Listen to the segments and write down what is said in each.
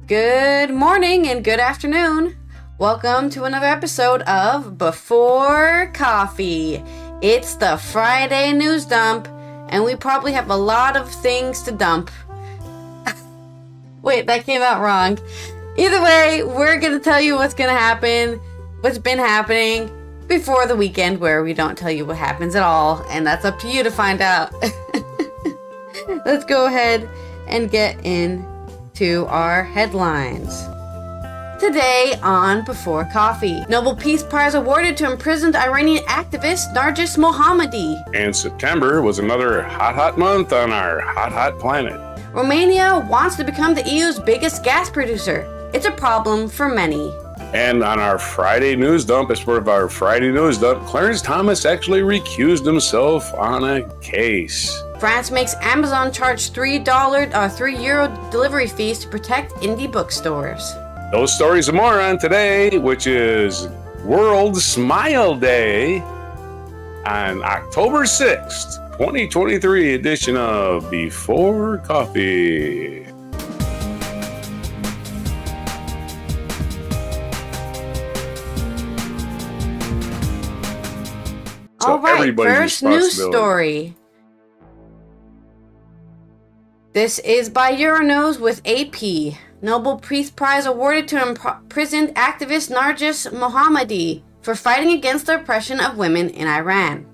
Good morning and good afternoon. Welcome to another episode of Before Coffee. It's the Friday news dump, and we probably have a lot of things to dump. Wait, that came out wrong. Either way, we're going to tell you what's going to happen, what's been happening before the weekend, where we don't tell you what happens at all, and that's up to you to find out. Let's go ahead and get into our headlines. Today on Before Coffee, Nobel Peace Prize awarded to imprisoned Iranian activist Narges Mohammadi. And September was another hot month on our hot planet. Romania wants to become the EU's biggest gas producer. It's a problem for many. And on our Friday news dump, as part of our Friday news dump, Clarence Thomas actually recused himself on a case. France makes Amazon charge €3 delivery fees to protect indie bookstores. Those stories and more on today, which is World Smile Day, on October 6th, 2023 edition of Before Coffee. So all right, first news story. This is by Euronews with AP. Nobel Peace Prize awarded to imprisoned activist Narges Mohammadi for fighting against the oppression of women in Iran.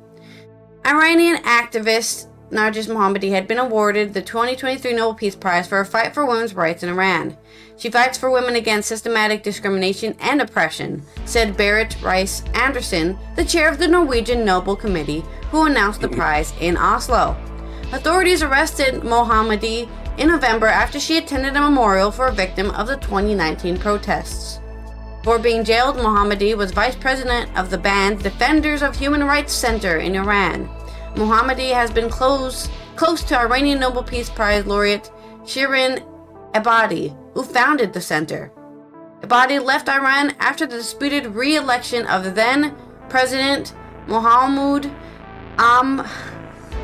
Iranian activist Narges Mohammadi had been awarded the 2023 Nobel Peace Prize for her fight for women's rights in Iran. She fights for women against systematic discrimination and oppression, said Berit Reiss-Andersen, the chair of the Norwegian Nobel Committee, who announced the prize in Oslo. Authorities arrested Mohammadi in November after she attended a memorial for a victim of the 2019 protests. Before being jailed, Mohammadi was vice president of the band Defenders of Human Rights Center in Iran. Mohammadi has been close to Iranian Nobel Peace Prize laureate Shirin Ebadi, who founded the center. Ebadi left Iran after the disputed re-election of the then President Mohammad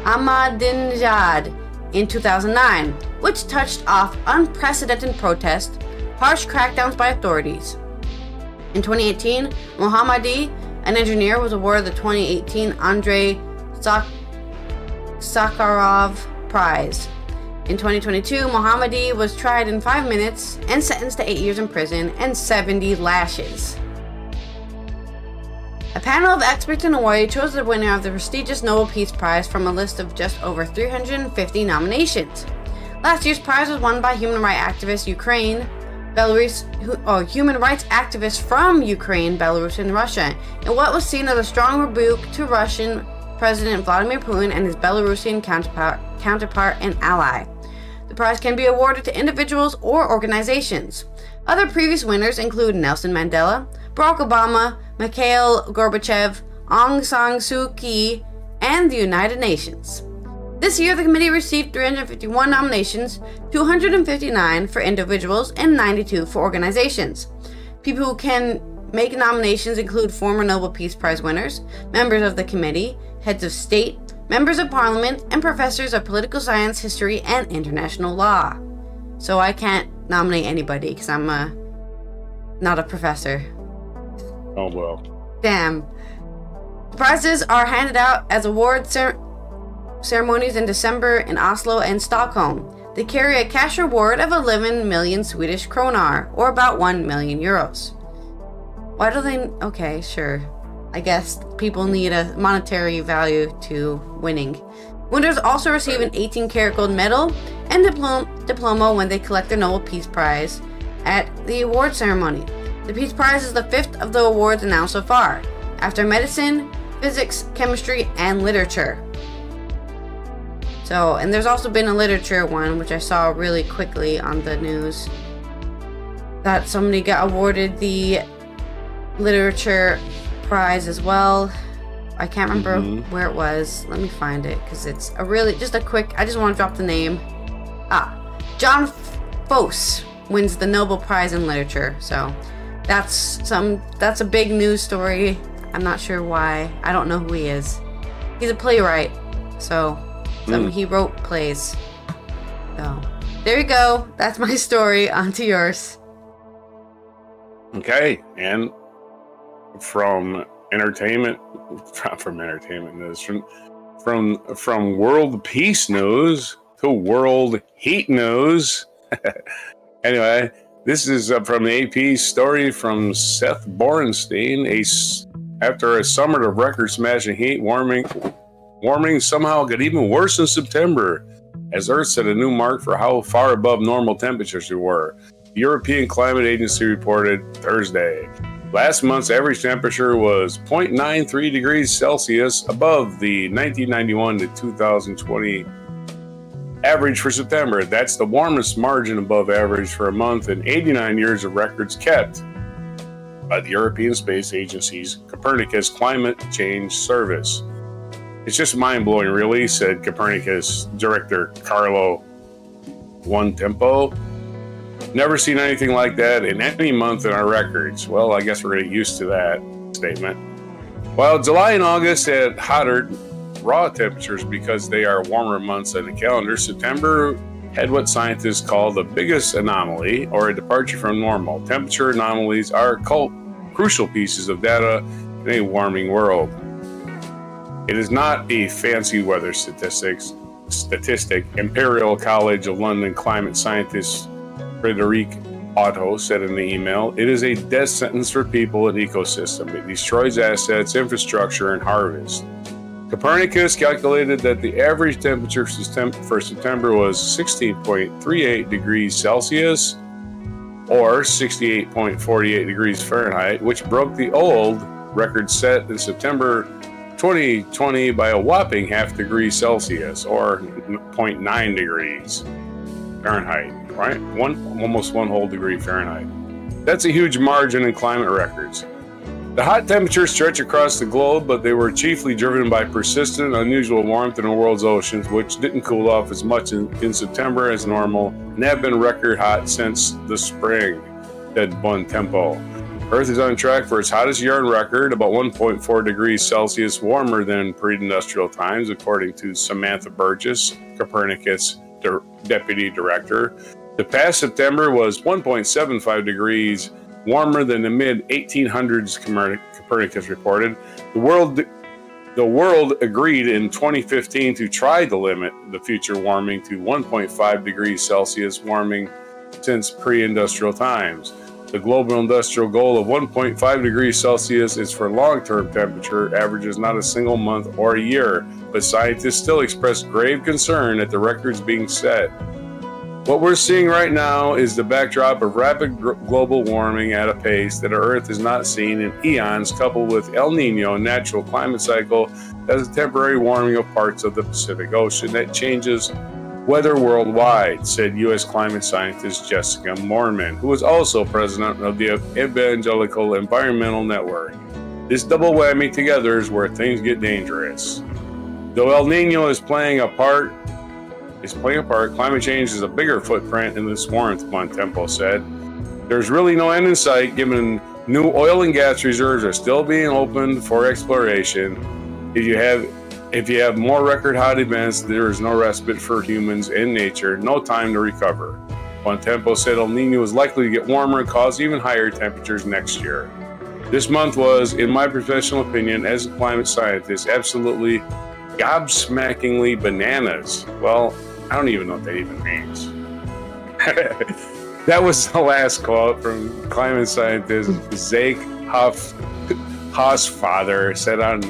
Ahmadinejad in 2009, which touched off unprecedented protests, harsh crackdowns by authorities. In 2018, Mohammadi, an engineer, was awarded the 2018 Andrei Sakharov Prize. In 2022, Mohammadi was tried in 5 minutes and sentenced to 8 years in prison and 70 lashes. A panel of experts in Hawaii chose the winner of the prestigious Nobel Peace Prize from a list of just over 350 nominations. Last year's prize was won by human rights activists human rights activists from Ukraine, Belarus, and Russia, in what was seen as a strong rebuke to Russian President Vladimir Putin and his Belarusian counterpart and ally. The prize can be awarded to individuals or organizations. Other previous winners include Nelson Mandela, Barack Obama, Mikhail Gorbachev, Aung San Suu Kyi, and the United Nations. This year, the committee received 351 nominations, 259 for individuals and 92 for organizations. People who can make nominations include former Nobel Peace Prize winners, members of the committee, heads of state, members of parliament, and professors of political science, history, and international law. So I can't nominate anybody because I'm not a professor. Oh, well. Damn. The prizes are handed out as award ceremonies in December in Oslo and Stockholm. They carry a cash reward of 11 million Swedish kroner, or about 1 million euros. Why do they... Okay, sure. I guess people need a monetary value to winning. Winners also receive an 18-karat gold medal and diploma when they collect their Nobel Peace Prize at the award ceremony. The Peace Prize is the fifth of the awards announced so far, after medicine, physics, chemistry, and literature. So, and there's also been a literature one, which I saw really quickly on the news, that somebody got awarded the literature prize as well. I can't remember where it was. Let me find it, because it's a really, just a quick, I just want to drop the name. John Fosse wins the Nobel Prize in Literature. So that's a big news story. I'm not sure why. I don't know who he is. He's a playwright, so he wrote plays. So there you go. That's my story. On to yours. Okay, and from entertainment news, from world peace news to world heat news. Anyway, this is from the AP story from Seth Borenstein. After a summer of record-smashing heat, warming somehow got even worse in September, as Earth set a new mark for how far above normal temperatures we were. The European Climate Agency reported Thursday. Last month's average temperature was 0.93 degrees Celsius above the 1991 to 2020 average for September. That's the warmest margin above average for a month in 89 years of records kept by the European Space Agency's Copernicus Climate Change Service. It's just mind-blowing, really, said Copernicus director Carlo One Tempo. Never seen anything like that in any month in our records. Well, I guess we're going to get used to that statement. While July and August had hotter raw temperatures because they are warmer months on the calendar, September had what scientists call the biggest anomaly, or a departure from normal. Temperature anomalies are crucial pieces of data in a warming world. It is not a fancy weather statistic. Imperial College of London climate scientist Frederic Otto said in the email, "It is a death sentence for people and ecosystem. It destroys assets, infrastructure, and harvest." Copernicus calculated that the average temperature for September was 16.38 degrees Celsius, or 68.48 degrees Fahrenheit, which broke the old record set in September 2020 by a whopping half degree Celsius, or 0.9 degrees Fahrenheit, right? Almost one whole degree Fahrenheit. That's a huge margin in climate records. The hot temperatures stretch across the globe, but they were chiefly driven by persistent, unusual warmth in the world's oceans, which didn't cool off as much in September as normal, and have been record hot since the spring, said Bon Tempo. Earth is on track for its hottest year on record, about 1.4 degrees Celsius warmer than pre-industrial times, according to Samantha Burgess, Copernicus deputy director. The past September was 1.75 degrees warmer than the mid-1800s, Copernicus reported. The world agreed in 2015 to try to limit the future warming to 1.5 degrees Celsius warming since pre-industrial times. The global industrial goal of 1.5 degrees Celsius is for long-term temperature averages, not a single month or a year, but scientists still express grave concern at the records being set. What we're seeing right now is the backdrop of rapid global warming at a pace that our Earth has not seen in eons, coupled with El Nino, a natural climate cycle that is a temporary warming of parts of the Pacific Ocean that changes weather worldwide, said U.S. climate scientist Jessica Mormon, who is also president of the Evangelical Environmental Network. This double whammy together is where things get dangerous. Though El Nino is playing a part, climate change is a bigger footprint in this warmth, Bontempo said. There's really no end in sight, given new oil and gas reserves are still being opened for exploration. If you have more record hot events, there is no respite for humans and nature, no time to recover. Bontempo said El Nino is likely to get warmer and cause even higher temperatures next year. This month was, in my professional opinion, as a climate scientist, absolutely gobsmackingly bananas. Well, I don't even know what that even means. That was the last quote from climate scientist Zach Hausfather said on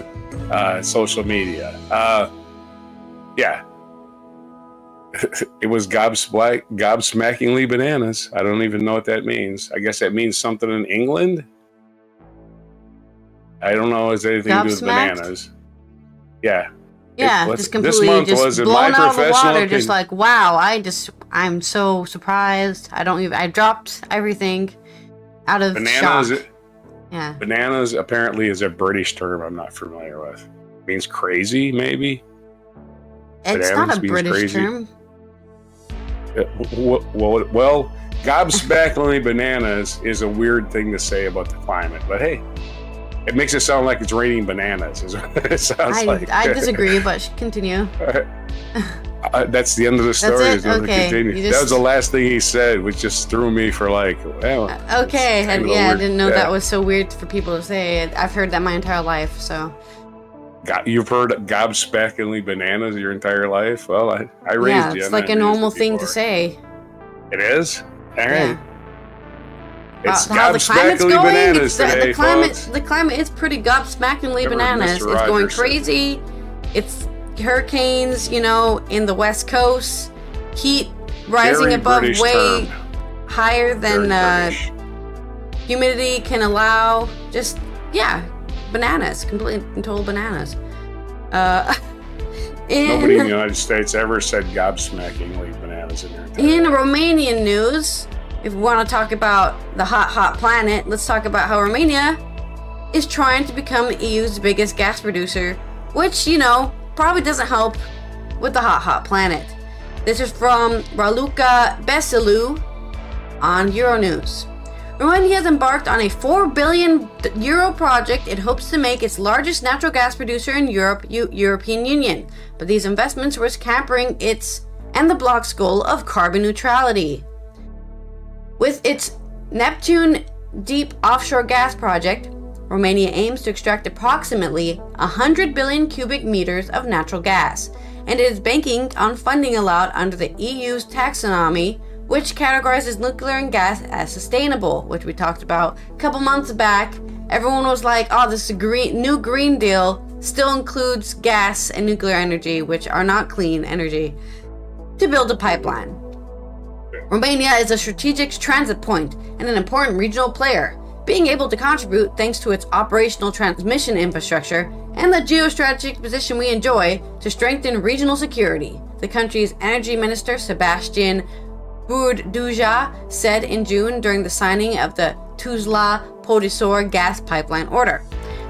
social media. Yeah. It was gobsmackingly bananas. I don't even know what that means. I guess that means something in England. I don't know. Is anything to do with bananas? Yeah. Yeah, just completely just blown out of the water. Just like, wow, I'm so surprised. I dropped everything out of bananas. Shock. Yeah. Bananas apparently is a British term I'm not familiar with. It means crazy, maybe. It's bananas not a British crazy term. Well, gobsmackingly bananas is a weird thing to say about the climate, but hey. It makes it sound like it's raining bananas. Is what it sounds like. I disagree, but continue. That's the end of the story. That's it? Okay. That was the last thing he said, which just threw me for like, well. Okay. I didn't know that was so weird for people to say. I've heard that my entire life, so. You've heard gobsmackingly bananas your entire life? Well, I raised you. It's like a normal thing to say. It is? All right. It's how the climate's going. Bananas today, the climate is pretty gobsmackingly bananas. It's going crazy. It's hurricanes, in the West Coast. Heat rising above way higher than humidity can allow. Just, bananas. Complete and total bananas. Nobody in the United States ever said gobsmackingly bananas in their entire life. In Romanian news, if we want to talk about the hot planet, let's talk about how Romania is trying to become the EU's biggest gas producer, which, probably doesn't help with the hot planet. This is from Raluca Beselu on Euronews. Romania has embarked on a €4 billion project it hopes to make its largest natural gas producer in European Union, but these investments risk hampering its and the bloc's goal of carbon neutrality. With its Neptune Deep offshore gas project, Romania aims to extract approximately 100 billion cubic meters of natural gas, and it is banking on funding allowed under the EU's taxonomy, which categorizes nuclear and gas as sustainable, which we talked about a couple months back. Everyone was like, oh, this new Green Deal still includes gas and nuclear energy, which are not clean energy, to build a pipeline. Romania is a strategic transit point and an important regional player, being able to contribute thanks to its operational transmission infrastructure and the geostrategic position we enjoy to strengthen regional security, the country's energy minister Sebastian Burduja said in June during the signing of the Tuzla-Podisor gas pipeline order.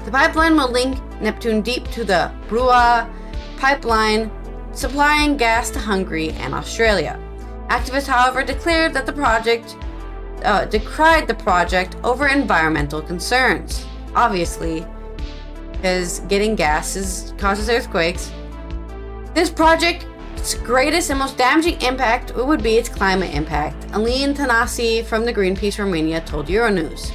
The pipeline will link Neptune Deep to the Brua pipeline, supplying gas to Hungary and Australia. Activists, however, declared that decried the project over environmental concerns. Obviously, because getting gas causes earthquakes. This project's greatest and most damaging impact would be its climate impact, Alin Tanasi from the Greenpeace Romania told Euronews.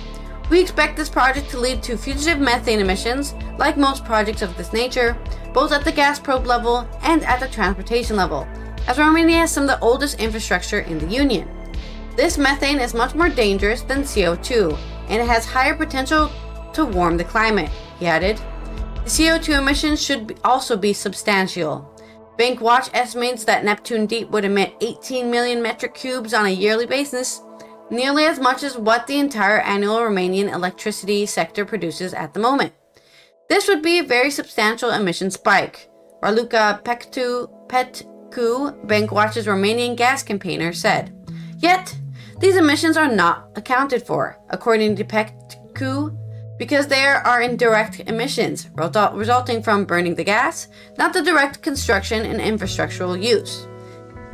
We expect this project to lead to fugitive methane emissions, like most projects of this nature, both at the gas probe level and at the transportation level, as Romania has some of the oldest infrastructure in the Union. This methane is much more dangerous than CO2, and it has higher potential to warm the climate, he added. The CO2 emissions should also be substantial. Bankwatch estimates that Neptune Deep would emit 18 million metric cubes on a yearly basis, nearly as much as what the entire annual Romanian electricity sector produces at the moment. This would be a very substantial emission spike, Raluca Petcu, Bankwatch's Romanian gas campaigner, said. Yet, these emissions are not accounted for, according to Petcu, because they are indirect emissions, resulting from burning the gas, not the direct construction and infrastructural use.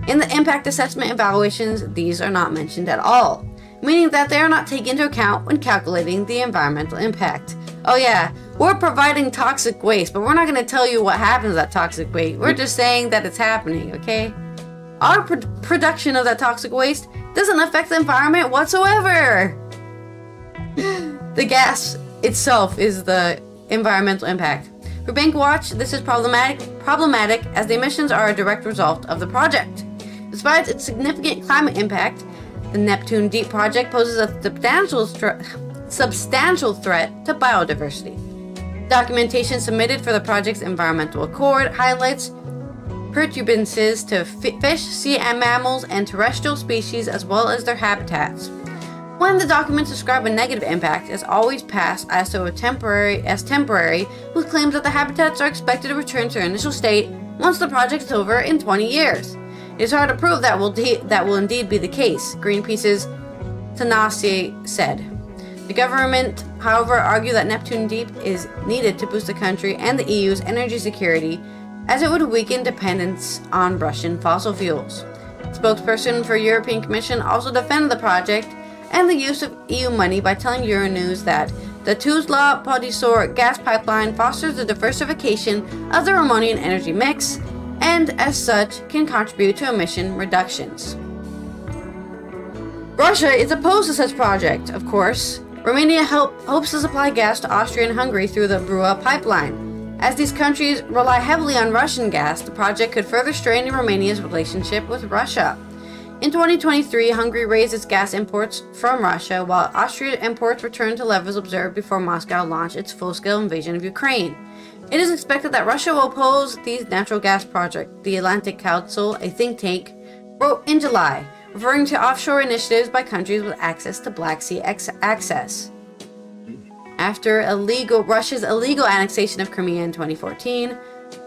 In the impact assessment evaluations, these are not mentioned at all, meaning that they are not taken into account when calculating the environmental impact. Oh yeah, we're providing toxic waste, but we're not going to tell you what happens to that toxic waste. We're just saying that it's happening, okay? Our production of that toxic waste doesn't affect the environment whatsoever. The gas itself is the environmental impact. For Bankwatch, this is problematic as the emissions are a direct result of the project. Despite its significant climate impact, the Neptune Deep project poses a substantial threat to biodiversity. Documentation submitted for the project's environmental accord highlights perturbances to fish, sea mammals, and terrestrial species as well as their habitats. When the documents describe a negative impact, it's always passed as temporary, with claims that the habitats are expected to return to their initial state once the project is over in 20 years. It is hard to prove that will indeed be the case, Greenpeace's Tanasi said. The government, however, argued that Neptune Deep is needed to boost the country and the EU's energy security, as it would weaken dependence on Russian fossil fuels. Spokesperson for European Commission also defended the project and the use of EU money by telling Euronews that the Tuzla-Podisor gas pipeline fosters the diversification of the Romanian energy mix and as such can contribute to emission reductions. Russia is opposed to such project, of course. Romania hopes to supply gas to Austria and Hungary through the Brua pipeline. As these countries rely heavily on Russian gas, the project could further strain Romania's relationship with Russia. In 2023, Hungary raised its gas imports from Russia, while Austria imports returned to levels observed before Moscow launched its full-scale invasion of Ukraine. It is expected that Russia will oppose these natural gas projects, the Atlantic Council, a think tank, wrote in July, referring to offshore initiatives by countries with access to Black Sea access. After Russia's illegal annexation of Crimea in 2014,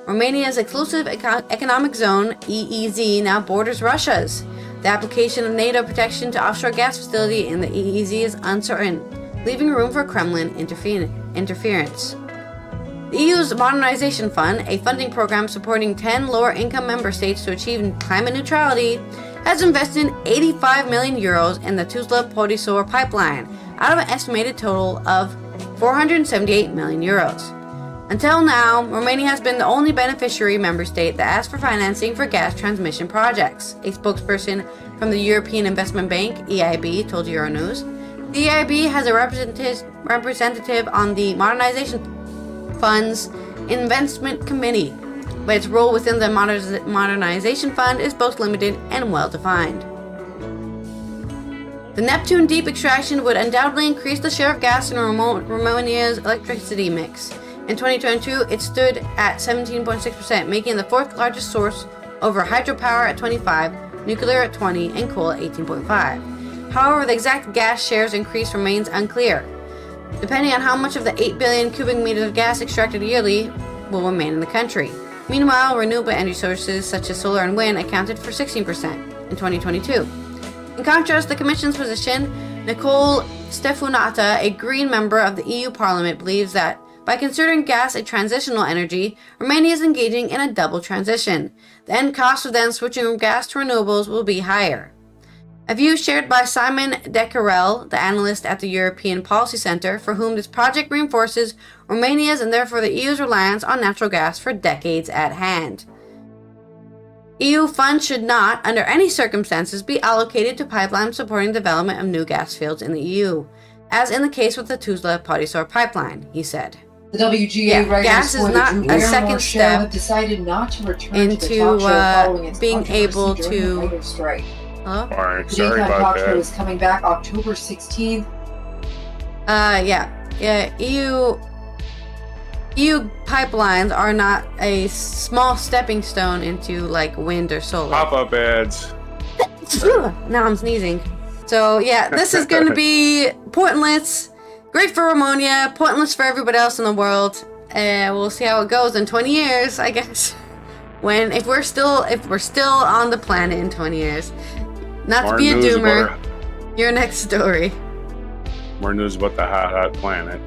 Romania's exclusive economic zone, EEZ, now borders Russia's. The application of NATO protection to offshore gas facility in the EEZ is uncertain, leaving room for Kremlin interference. The EU's Modernization Fund, a funding program supporting 10 lower-income member states to achieve climate neutrality, has invested 85 million euros in the Tuzla-Podisor pipeline, out of an estimated total of 478 million euros. Until now, Romania has been the only beneficiary member state that asked for financing for gas transmission projects. A spokesperson from the European Investment Bank, EIB, told Euronews. The EIB has a representative on the Modernization Fund's Investment Committee, but its role within the Modernization Fund is both limited and well-defined. The Neptune Deep extraction would undoubtedly increase the share of gas in Romania's electricity mix. In 2022, it stood at 17.6%, making it the fourth largest source over hydropower at 25%, nuclear at 20%, and coal at 18.5%. However, the exact gas share's increase remains unclear, depending on how much of the 8 billion cubic meters of gas extracted yearly will remain in the country. Meanwhile, renewable energy sources such as solar and wind accounted for 16% in 2022. In contrast, the Commission's position, Nicole Stefanata, a Green member of the EU Parliament, believes that by considering gas a transitional energy, Romania is engaging in a double transition. The end cost of then switching from gas to renewables will be higher. A view shared by Simon Deckerel, the analyst at the European Policy Center, for whom this project reinforces Romania's and therefore the EU's reliance on natural gas for decades at hand. EU funds should not, under any circumstances, be allocated to pipelines supporting development of new gas fields in the EU, as in the case with the Tuzla-Podisor pipeline, he said. The WGA gas is not a second step decided not to return into to the talk show following its being able during the to. writer strike. Hello? Alright, The sorry daytime about talk show that. is coming back October 16th. EU pipelines are not a small stepping stone into like wind or solar. Pop-up ads. Now I'm sneezing. So yeah, this is going to be pointless. Great for Romania, pointless for everybody else in the world. We'll see how it goes in 20 years, I guess. If we're still on the planet in 20 years. Not More to be a news doomer. about Your next story. More news about the hot planet.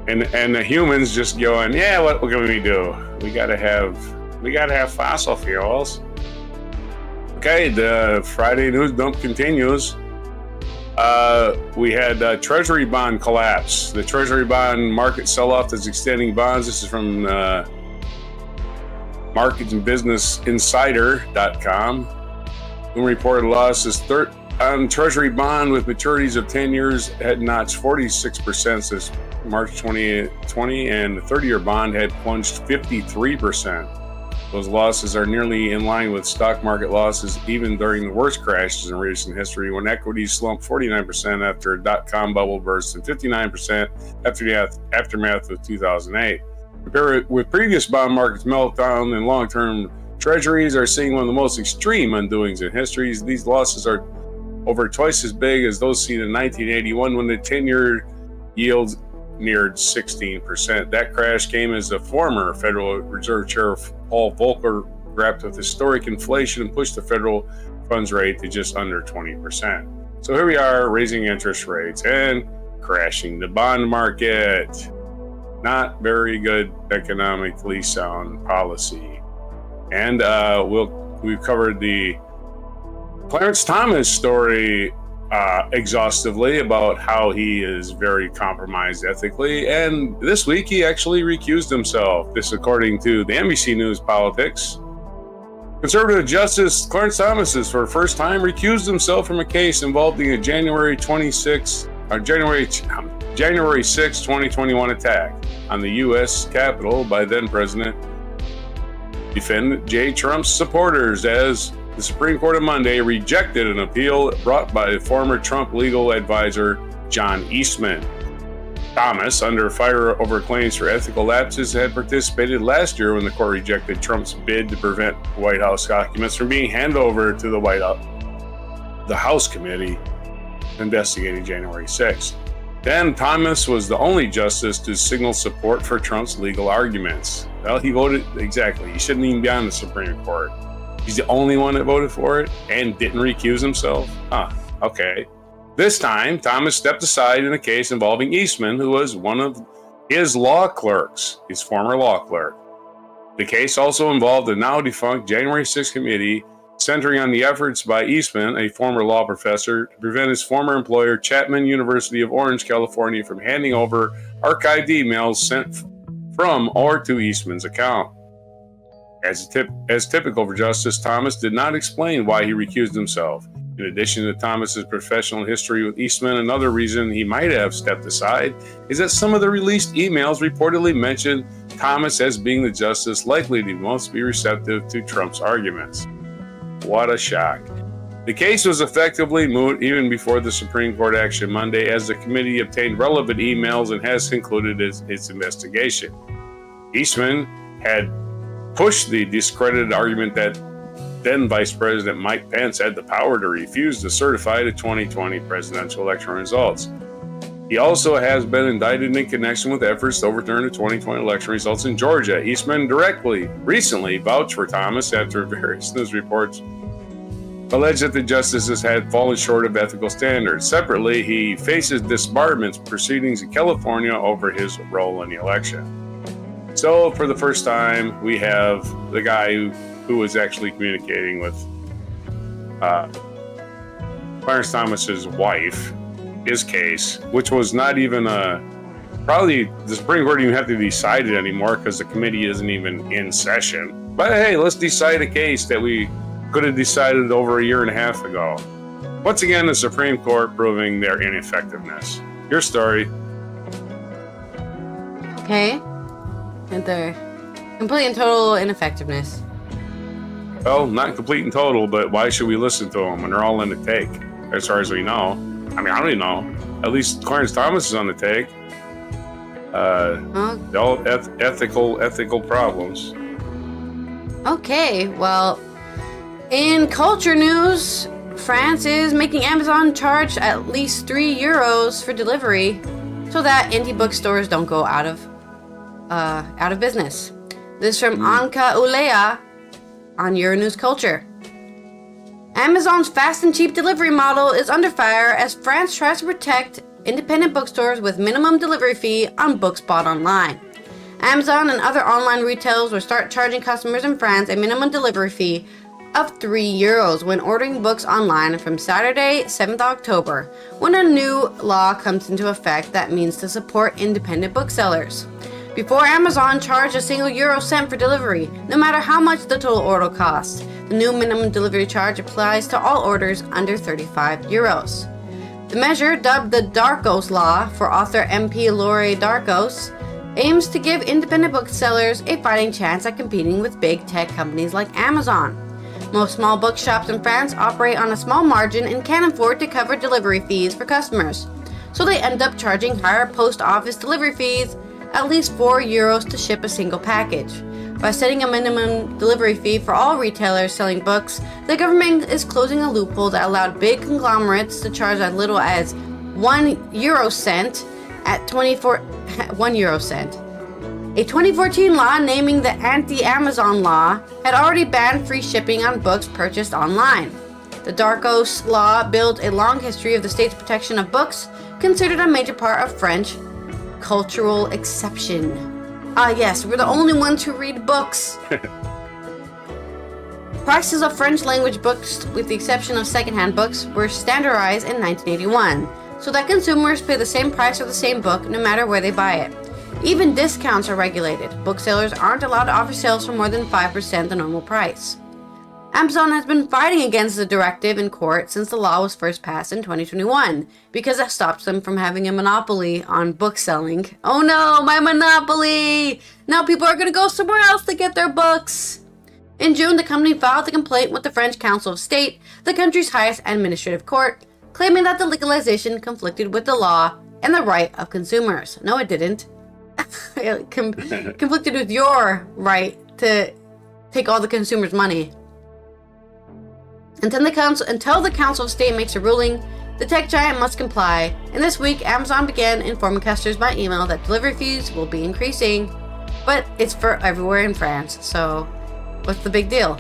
And the humans just going, yeah, what can we do? We gotta have fossil fuels. Okay, the Friday news dump continues. We had Treasury bond collapse. The Treasury bond market sell-off is extending bonds. This is from Markets and Business Insider.com. Who reported losses on Treasury bond with maturities of 10 years had notched 46% since March 2020, and the 30-year bond had plunged 53%. Those losses are nearly in line with stock market losses even during the worst crashes in recent history, when equities slumped 49% after a dot-com bubble burst and 59% after the aftermath of 2008. Compared with previous bond markets meltdown, and long-term treasuries are seeing one of the most extreme undoings in history. These losses are over twice as big as those seen in 1981, when the 10-year yield neared 16%. That crash came as the former Federal Reserve Chair Paul Volcker grapped with historic inflation and pushed the federal funds rate to just under 20%. So here we are, raising interest rates and crashing the bond market. Not very good economically sound policy. And we've covered the Clarence Thomas story exhaustively about how he is very compromised ethically. And this week, he actually recused himself. This, according to the NBC News Politics. Conservative Justice Clarence Thomas has, for the first time, recused himself from a case involving a January 6, 2021 attack on the U.S. Capitol by then-President defendant J. Trump's supporters, as the Supreme Court on Monday rejected an appeal brought by former Trump legal advisor John Eastman. Thomas, under fire over claims for ethical lapses, had participated last year when the court rejected Trump's bid to prevent White House documents from being handed over to the House committee investigating January 6th. Then Thomas was the only justice to signal support for Trump's legal arguments. Well, he voted, exactly. He shouldn't even be on the Supreme Court. He's the only one that voted for it and didn't recuse himself? Huh, okay. This time, Thomas stepped aside in a case involving Eastman, who was one of his law clerks, his former law clerk. The case also involved the now defunct January 6th committee, centering on the efforts by Eastman, a former law professor, to prevent his former employer, Chapman University of Orange, California, from handing over archived emails sent from or to Eastman's account. As typical for Justice, Thomas did not explain why he recused himself. In addition to Thomas's professional history with Eastman, another reason he might have stepped aside is that some of the released emails reportedly mentioned Thomas as being the justice likely to most be receptive to Trump's arguments. What a shock. The case was effectively moot even before the Supreme Court action Monday, as the committee obtained relevant emails and has concluded its investigation. Eastman had pushed the discredited argument that then Vice President Mike Pence had the power to refuse to certify the 2020 presidential election results. He also has been indicted in connection with efforts to overturn the 2020 election results in Georgia. Eastman recently vouched for Thomas after various news reports alleged that the justices had fallen short of ethical standards. Separately, he faces disbarment proceedings in California over his role in the election. So, for the first time, we have the guy who was actually communicating with Clarence Thomas's wife, his case, which was not even probably the Supreme Court didn't even have to decide it anymore because the committee isn't even in session. But hey, let's decide a case that we could have decided over a year and a half ago. Once again, the Supreme Court proving their ineffectiveness. Your story. Okay. And their complete and total ineffectiveness. Well, not complete and total, but why should we listen to them when they're all in the take, as far as we know? I mean, I don't even know. At least Clarence Thomas is on the take. All ethical problems. Okay, well, in culture news, France is making Amazon charge at least €3 for delivery so that indie bookstores don't go out of business. This is from Anka Ulea on Euronews Culture. Amazon's fast and cheap delivery model is under fire as France tries to protect independent bookstores with minimum delivery fee on books bought online. Amazon and other online retailers will start charging customers in France a minimum delivery fee of €3 when ordering books online from Saturday, 7th October, when a new law comes into effect that means to support independent booksellers. Before, Amazon charged a single euro cent for delivery, no matter how much the total order costs. The new minimum delivery charge applies to all orders under €35. The measure, dubbed the Darcos Law for author MP Lore Darcos, aims to give independent booksellers a fighting chance at competing with big tech companies like Amazon. Most small bookshops in France operate on a small margin and can't afford to cover delivery fees for customers, so they end up charging higher post office delivery fees, at least €4 to ship a single package. By setting a minimum delivery fee for all retailers selling books, the government is closing a loophole that allowed big conglomerates to charge as little as €1 at 1 euro cent. A 2014 law naming the anti-Amazon law had already banned free shipping on books purchased online. The Darcos law built a long history of the state's protection of books, considered a major part of French cultural exception. Ah yes, we're the only ones who read books. Prices of French language books, with the exception of secondhand books, were standardized in 1981, so that consumers pay the same price for the same book no matter where they buy it. Even discounts are regulated. Booksellers aren't allowed to offer sales for more than 5% the normal price. Amazon has been fighting against the directive in court since the law was first passed in 2021 because it stops them from having a monopoly on book selling. Oh no, my monopoly! Now people are going to go somewhere else to get their books. In June, the company filed a complaint with the French Council of State, the country's highest administrative court, claiming that the legalization conflicted with the law and the right of consumers. No, it didn't. It conflicted with your right to take all the consumers' money. Until the Council of State makes a ruling, the tech giant must comply, and this week Amazon began informing customers by email that delivery fees will be increasing, but it's for everywhere in France, so what's the big deal?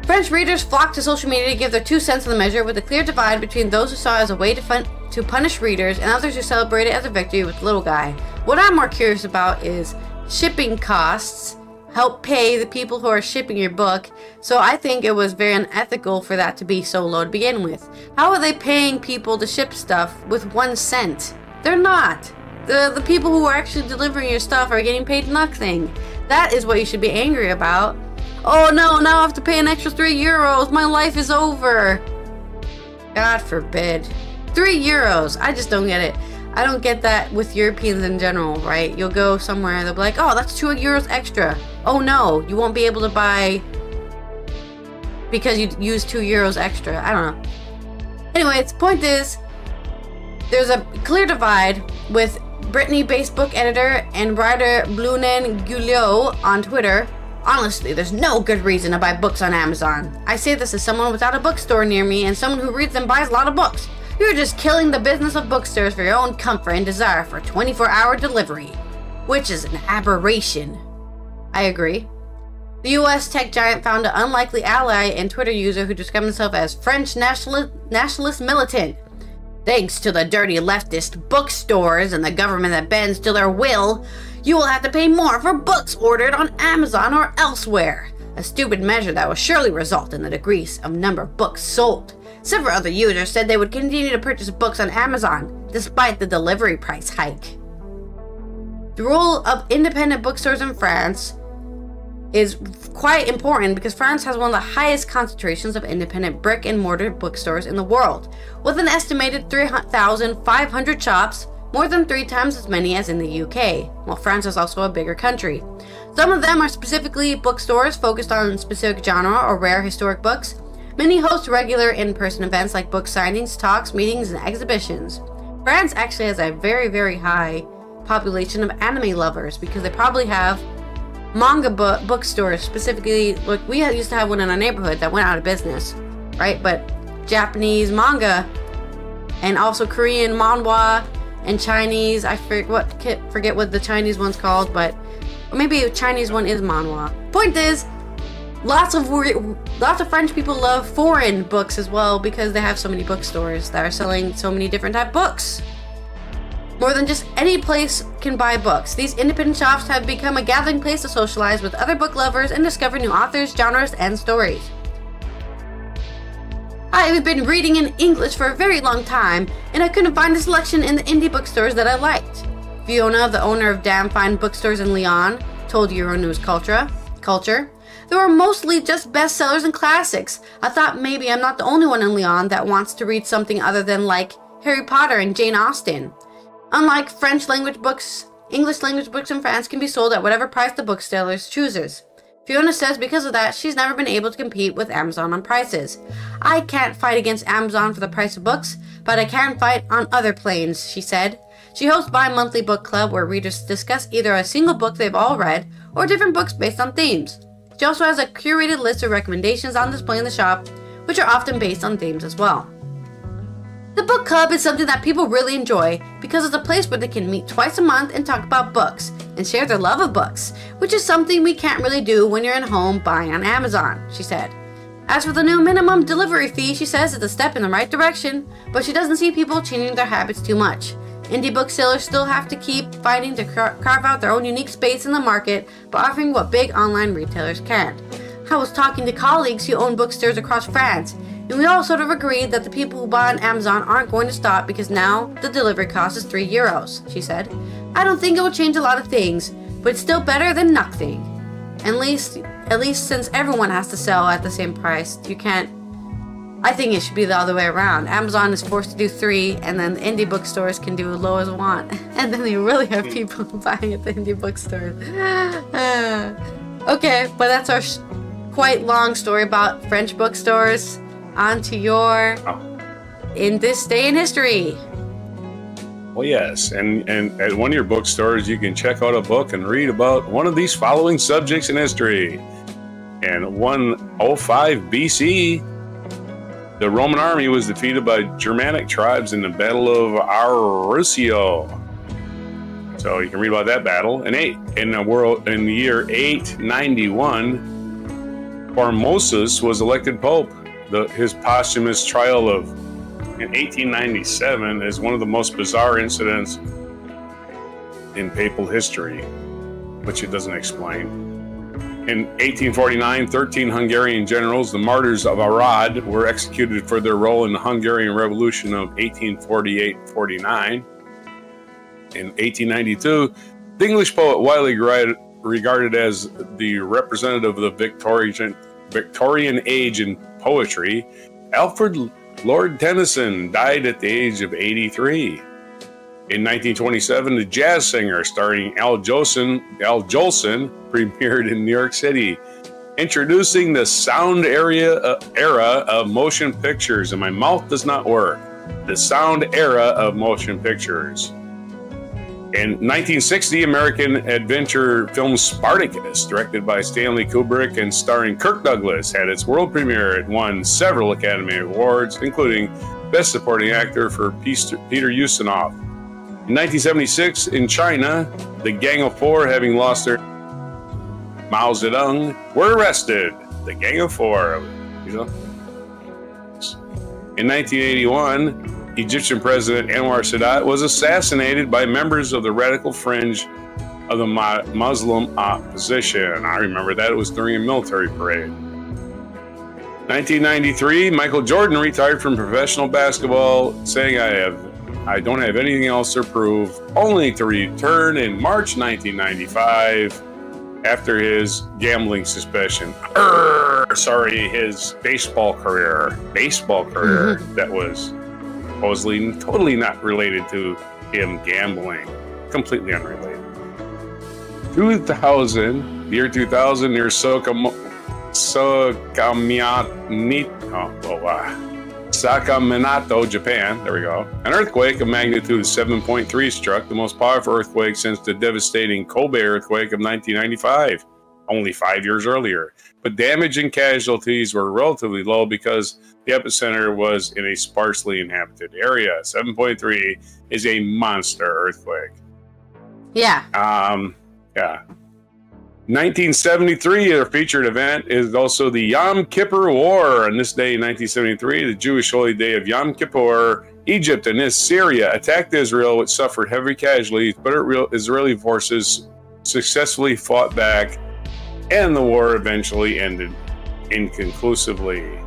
French readers flocked to social media to give their 2 cents on the measure, with a clear divide between those who saw it as a way to punish readers and others who celebrated it as a victory with the little guy. What I'm more curious about is shipping costs help pay the people who are shipping your book, so I think it was very unethical for that to be so low to begin with. How are they paying people to ship stuff with 1 cent? They're not. The people who are actually delivering your stuff are getting paid nothing. That is what you should be angry about. Oh no, now I have to pay an extra €3. My life is over. God forbid. €3. I just don't get it. I don't get that with Europeans in general, right? You'll go somewhere and they'll be like, oh, that's €2 extra. Oh no, you won't be able to buy because you used €2 extra. I don't know. Anyways, point is, there's a clear divide with Brittany-based book editor and writer Blunen Guillot on Twitter. Honestly, there's no good reason to buy books on Amazon. I say this as someone without a bookstore near me and someone who reads and buys a lot of books. You're just killing the business of bookstores for your own comfort and desire for 24-hour delivery, which is an aberration. I agree. The US tech giant found an unlikely ally and Twitter user who described himself as French nationalist militant. Thanks to the dirty leftist bookstores and the government that bends to their will, you will have to pay more for books ordered on Amazon or elsewhere. A stupid measure that will surely result in the decrease of number of books sold. Several other users said they would continue to purchase books on Amazon, despite the delivery price hike. The role of independent bookstores in France is quite important because France has one of the highest concentrations of independent brick-and-mortar bookstores in the world, with an estimated 3,500 shops, more than 3 times as many as in the UK, while France is also a bigger country. Some of them are specifically bookstores focused on specific genre or rare historic books. Many host regular in-person events like book signings, talks, meetings, and exhibitions. France actually has a very, very high population of anime lovers because they probably have manga bookstores, specifically, like we used to have one in our neighborhood that went out of business, right? But Japanese manga and also Korean manhwa and Chinese, I forget what the Chinese one's called, but or maybe a Chinese one is manhwa. Point is, lots of French people love foreign books as well because they have so many bookstores that are selling so many different type of books. More than just any place can buy books, these independent shops have become a gathering place to socialize with other book lovers and discover new authors, genres, and stories. I've been reading in English for a very long time, and I couldn't find a selection in the indie bookstores that I liked. Fiona, the owner of Damn Fine Bookstores in Lyon, told Euronews Culture. There were mostly just bestsellers and classics. I thought maybe I'm not the only one in Lyon that wants to read something other than like Harry Potter and Jane Austen. Unlike French language books, English language books in France can be sold at whatever price the bookseller chooses. Fiona says because of that, she's never been able to compete with Amazon on prices. I can't fight against Amazon for the price of books, but I can fight on other planes, she said. She hosts bi-monthly book club where readers discuss either a single book they've all read or different books based on themes. She also has a curated list of recommendations on display in the shop, which are often based on themes as well. The book club is something that people really enjoy because it's a place where they can meet twice a month and talk about books and share their love of books, which is something we can't really do when you're at home buying on Amazon, she said. As for the new minimum delivery fee, she says it's a step in the right direction, but she doesn't see people changing their habits too much. Indie booksellers still have to keep fighting to carve out their own unique space in the market by offering what big online retailers can't. I was talking to colleagues who own bookstores across France, and we all sort of agreed that the people who buy on Amazon aren't going to stop because now the delivery cost is €3, she said. I don't think it will change a lot of things, but it's still better than nothing. At least since everyone has to sell at the same price, you can't. I think it should be the other way around. Amazon is forced to do 3, and then the indie bookstores can do as low as 1. And then you really have people buying at the indie bookstores. Okay, but that's our quite long story about French bookstores. On to your In This Day in History. Well, yes, and at one of your bookstores, you can check out a book and read about one of these following subjects in history. In 105 BC, the Roman army was defeated by Germanic tribes in the Battle of Arusio. So you can read about that battle. In the year 891, Formosus was elected pope. His posthumous trial in 1897 is one of the most bizarre incidents in papal history, which it doesn't explain. In 1849, 13 Hungarian generals, the martyrs of Arad, were executed for their role in the Hungarian Revolution of 1848-49. In 1892, the English poet widely regarded as the representative of the Victorian age in poetry, Alfred Lord Tennyson died at the age of 83. In 1927, the jazz singer starring Al Jolson premiered in New York City, introducing the sound era of motion pictures. And my mouth does not work. The sound era of motion pictures. In 1960, American adventure film Spartacus, directed by Stanley Kubrick and starring Kirk Douglas, had its world premiere. It won several Academy Awards, including Best Supporting Actor for Peter Ustinov. In 1976, in China, the Gang of Four, having lost their Mao Zedong, were arrested. The Gang of Four, you know. In 1981, Egyptian President Anwar Sadat was assassinated by members of the radical fringe of the Muslim opposition. I remember that. It was during a military parade. 1993, Michael Jordan retired from professional basketball, saying, I don't have anything else to prove, only to return in March 1995 after his gambling suspension. His baseball career. That was supposedly totally not related to him gambling. Completely unrelated. 2000, the year 2000, near Sakaminato, Japan. There we go. An earthquake of magnitude 7.3 struck, the most powerful earthquake since the devastating Kobe earthquake of 1995, only 5 years earlier. But damage and casualties were relatively low because the epicenter was in a sparsely inhabited area. 7.3 is a monster earthquake. Yeah. Yeah. 1973, their featured event is also the Yom Kippur War. On this day in 1973, the Jewish holy day of Yom Kippur, Egypt and Syria attacked Israel, which suffered heavy casualties, but Israeli forces successfully fought back, and the war eventually ended inconclusively.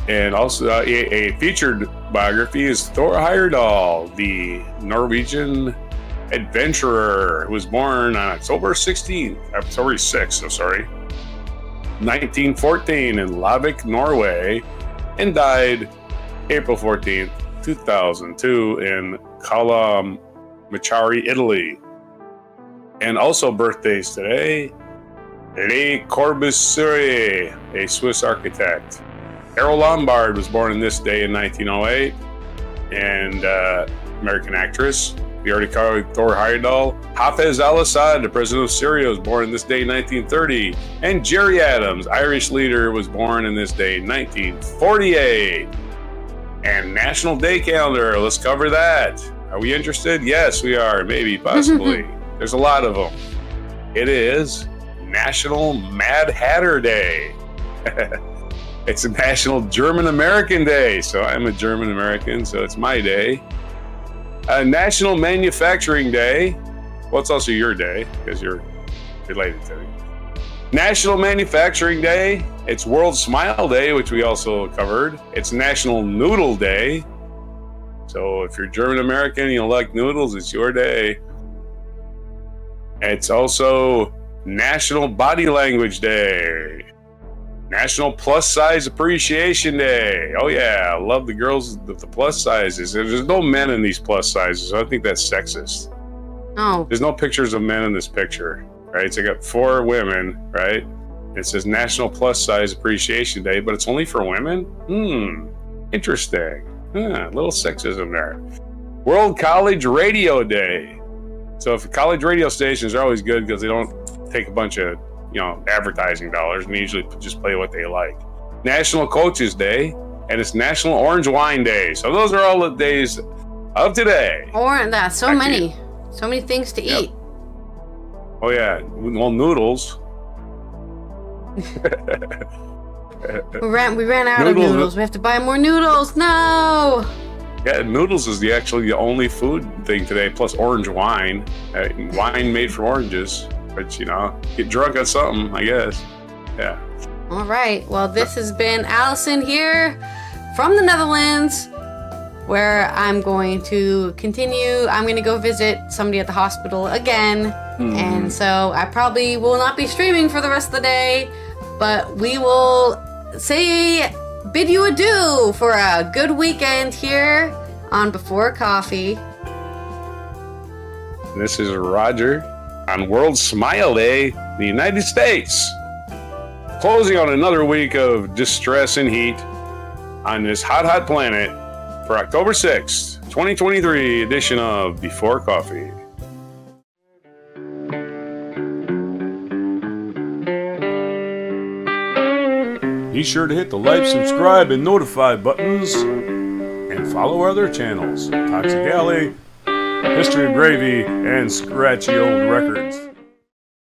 And also a featured biography is Thor Heyerdahl, the Norwegian adventurer who was born on October 6th, 1914 in Lavik, Norway, and died April 14th, 2002 in Calamachari, Italy. And also birthdays today, Le Corbusier, a Swiss architect. Errol Lombard was born on this day in 1908, and American actress. We already covered Thor Heyerdahl. Hafez al-Assad, the president of Syria, was born on this day in 1930. And Jerry Adams, Irish leader, was born on this day in 1948. And National Day Calendar, let's cover that. Are we interested? Yes, we are. Maybe, possibly. There's a lot of them. It is National Mad Hatter Day. It's a National German American Day. So I'm a German American, so it's my day. National Manufacturing Day. Well, it's also your day because you're related to me. National Manufacturing Day. It's World Smile Day, which we also covered. It's National Noodle Day. So if you're German American and you like noodles, it's your day. It's also National Body Language Day. National Plus Size Appreciation Day. Oh yeah, I love the girls with the plus sizes. There's no men in these plus sizes, so I think that's sexist. Oh. There's no pictures of men in this picture, right? So I got 4 women, right? It says National Plus Size Appreciation Day, but it's only for women? Interesting. A little sexism there. World College Radio Day. So if college radio stations are always good because they don't take a bunch of, advertising dollars, and they usually just play what they like. National Coaches Day, and it's National Orange Wine Day. So those are all the days of today. So many things to eat. Oh yeah, well, noodles. we ran out of noodles. We have to buy more noodles. No. Yeah, noodles is actually the only food thing today. Plus orange wine, wine made from oranges. But get drunk on something, I guess. Yeah. All right. Well, this has been Allison here from the Netherlands, where I'm going to continue. I'm going to go visit somebody at the hospital again. And so I probably will not be streaming for the rest of the day, but we will bid you adieu for a good weekend here on Before Coffee. This is Roger on World Smile Day in the United States. Closing on another week of distress and heat on this hot planet for October 6th, 2023 edition of Before Coffee. Be sure to hit the like, subscribe, and notify buttons, and follow our other channels, Toxic Alley, History of Gravy, and Scratchy Old Records.